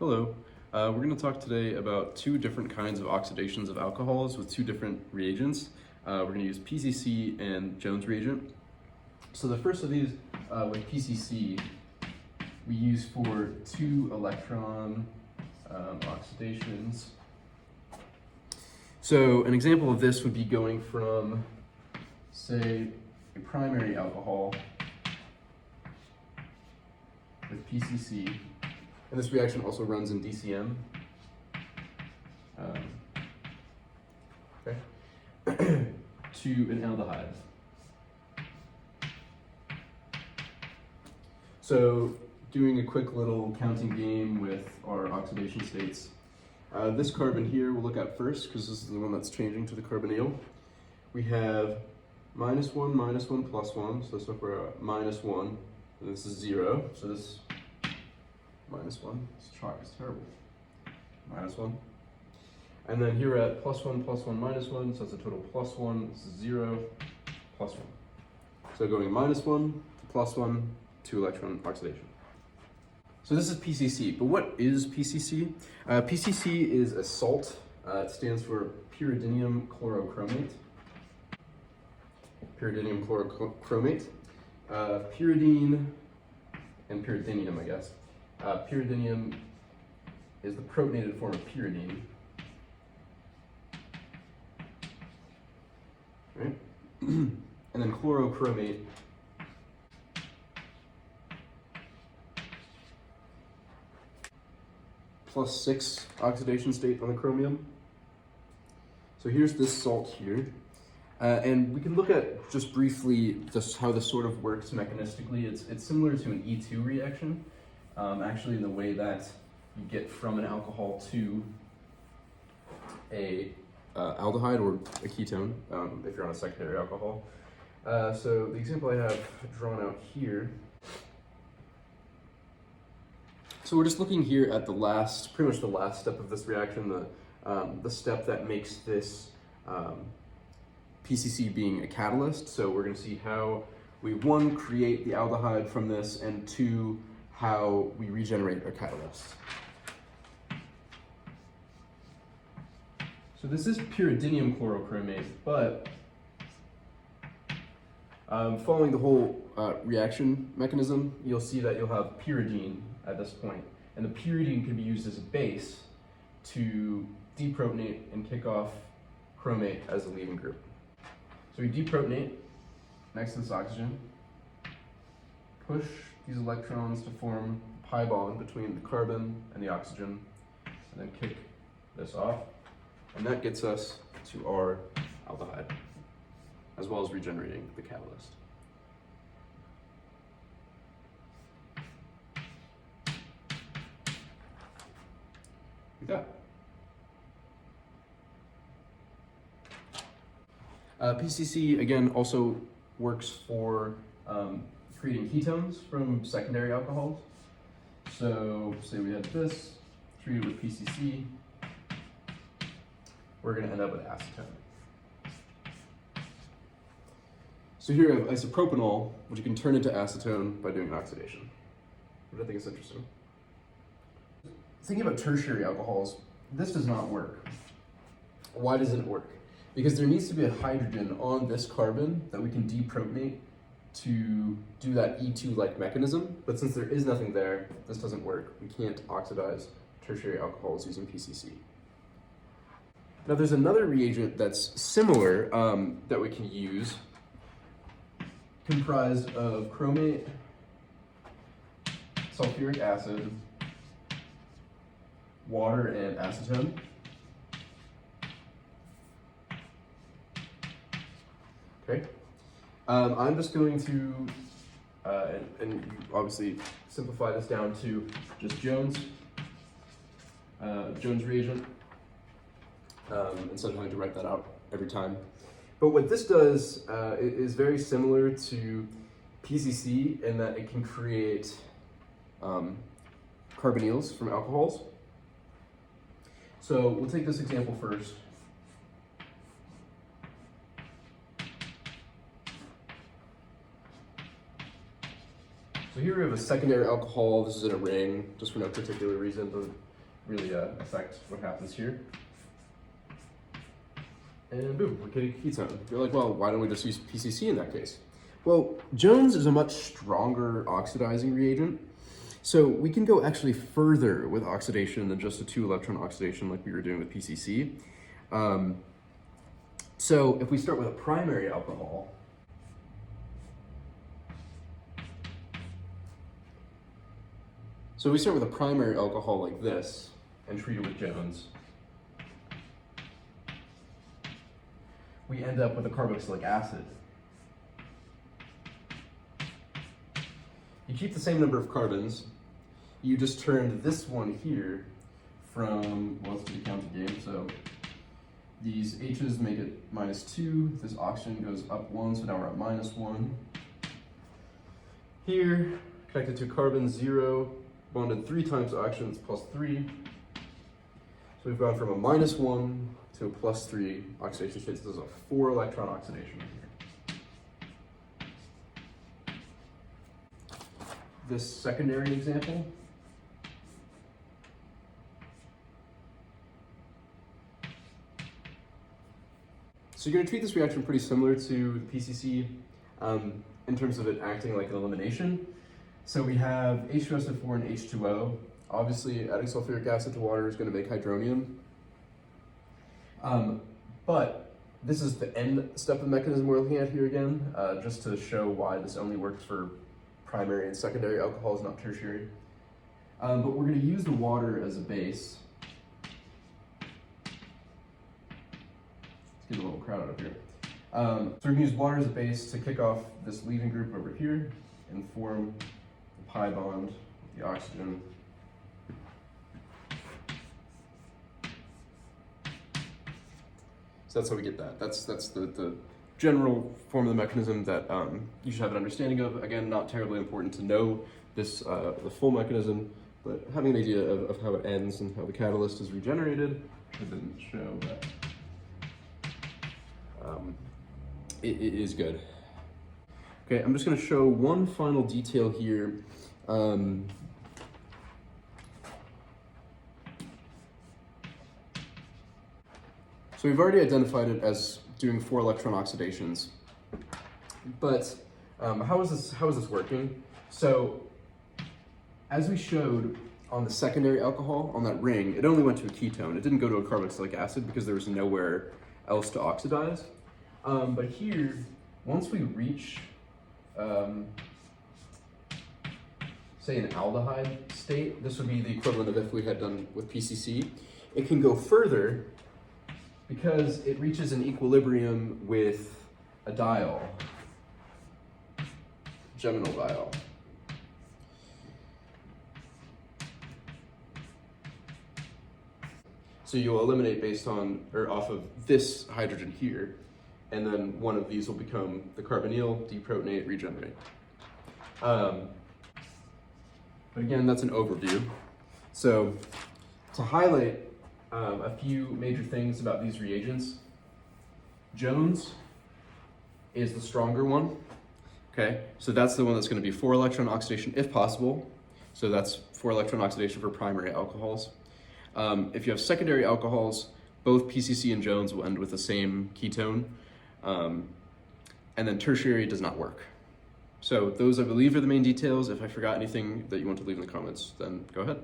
Hello. We're going to talk today about two different kinds of oxidations of alcohols with two different reagents. We're going to use PCC and Jones reagent. So the first of these, with PCC, we use for 2 electron oxidations. So an example of this would be going from, say, a primary alcohol with PCC. And this reaction also runs in DCM. To an aldehyde. So doing a quick little counting game with our oxidation states. This carbon here we'll look at first because this is the one that's changing to the carbonyl. We have -1, -1, +1. So this one we're at -1. And this is 0. So this -1. This chalk is terrible. -1. And then here we're at +1, +1, -1. So it's a total +1. This is 0, +1. So going -1 to +1, 2 electron oxidation. So this is PCC, but what is PCC? PCC is a salt. It stands for pyridinium chlorochromate. Pyridinium chlorochromate. Pyridine and pyridinium, I guess. Pyridinium is the protonated form of pyridine. Right? And then chlorochromate +6 oxidation state on the chromium. So here's this salt here. And we can look at just briefly just how this sort of works mechanistically. It's similar to an E2 reaction, actually in the way that you get from an alcohol to a aldehyde or a ketone if you're on a secondary alcohol. So the example I have drawn out here. So we're just looking here at pretty much the last step of this reaction, the step that makes this PCC being a catalyst. So we're going to see how we, 1, create the aldehyde from this, and 2, how we regenerate our catalyst. So this is pyridinium chlorochromate, but following the whole reaction mechanism, you'll see that you'll have pyridine at this point. And the pyridine can be used as a base to deprotonate and kick off chromate as a leaving group. So we deprotonate next to this oxygen, push these electrons to form a pi bond between the carbon and the oxygen, and then kick this off. And that gets us to our aldehyde, as well as regenerating the catalyst. Like that. PCC, again, also works for creating ketones from secondary alcohols. So say we had this treated with PCC, we're going to end up with acetone. So here we have isopropanol, which you can turn into acetone by doing oxidation, which I think is interesting. Thinking about tertiary alcohols, this does not work. Why doesn't it work? Because there needs to be a hydrogen on this carbon that we can deprotonate to do that E2-like mechanism, but since there is nothing there, this doesn't work. We can't oxidize tertiary alcohols using PCC. Now there's another reagent that's similar that we can use, comprised of chromate, sulfuric acid, water, and acetone. Okay. I'm just going to, and you obviously simplify this down to just Jones reagent, instead of having to write that out every time. But what this does is very similar to PCC in that it can create carbonyls from alcohols. So we'll take this example first. So here we have a secondary alcohol. This is in a ring, just for no particular reason. really affect what happens here. And boom, we're getting a ketone. You're like, well, why don't we just use PCC in that case? Well, Jones is a much stronger oxidizing reagent, so we can go actually further with oxidation than just a 2-electron oxidation like we were doing with PCC. So if we start with a primary alcohol, like this and treat it with Jones, we end up with a carboxylic acid. You keep the same number of carbons, you just turned this one here from, well, let's do the counting game, so these H's make it -2, this oxygen goes up 1, so now we're at -1. Here, connected to carbon 0, bonded 3 times oxygen, it's +3. So we've gone from a -1 to a +3 oxidation state. So this is a 4-electron oxidation right here. This secondary example, so you're going to treat this reaction pretty similar to the PCC in terms of it acting like an elimination. So we have H2SO4 and H2O. Obviously, adding sulfuric acid to water is going to make hydronium. But this is the end step of the mechanism we're looking at here again, just to show why this only works for primary and secondary alcohols, not tertiary. But we're going to use the water as a base. Let's get a little crowded up here. So we're going to use water as a base to kick off this leaving group over here and form the pi bond with the oxygen. So that's how we get that. That's the general form of the mechanism that you should have an understanding of. Again, not terribly important to know this the full mechanism, but having an idea of how it ends and how the catalyst is regenerated should then show that it is good. Okay, I'm just going to show one final detail here. So we've already identified it as doing 4-electron oxidations, but how is this working? So as we showed on the secondary alcohol, on that ring, it only went to a ketone. It didn't go to a carboxylic acid because there was nowhere else to oxidize. But here, once we reach, say, an aldehyde state, this would be the equivalent of if we had done with PCC, it can go further because it reaches an equilibrium with a diol, geminal diol. So you'll eliminate based on, or off of this hydrogen here, and then one of these will become the carbonyl, deprotonate, regenerate. But again, that's an overview. So to highlight a few major things about these reagents, Jones is the stronger one. Okay, so that's the one that's going to be 4-electron oxidation if possible. So that's 4-electron oxidation for primary alcohols. If you have secondary alcohols, both PCC and Jones will end with the same ketone. And then tertiary does not work. So those, I believe, are the main details. If I forgot anything that you want to leave in the comments, then go ahead.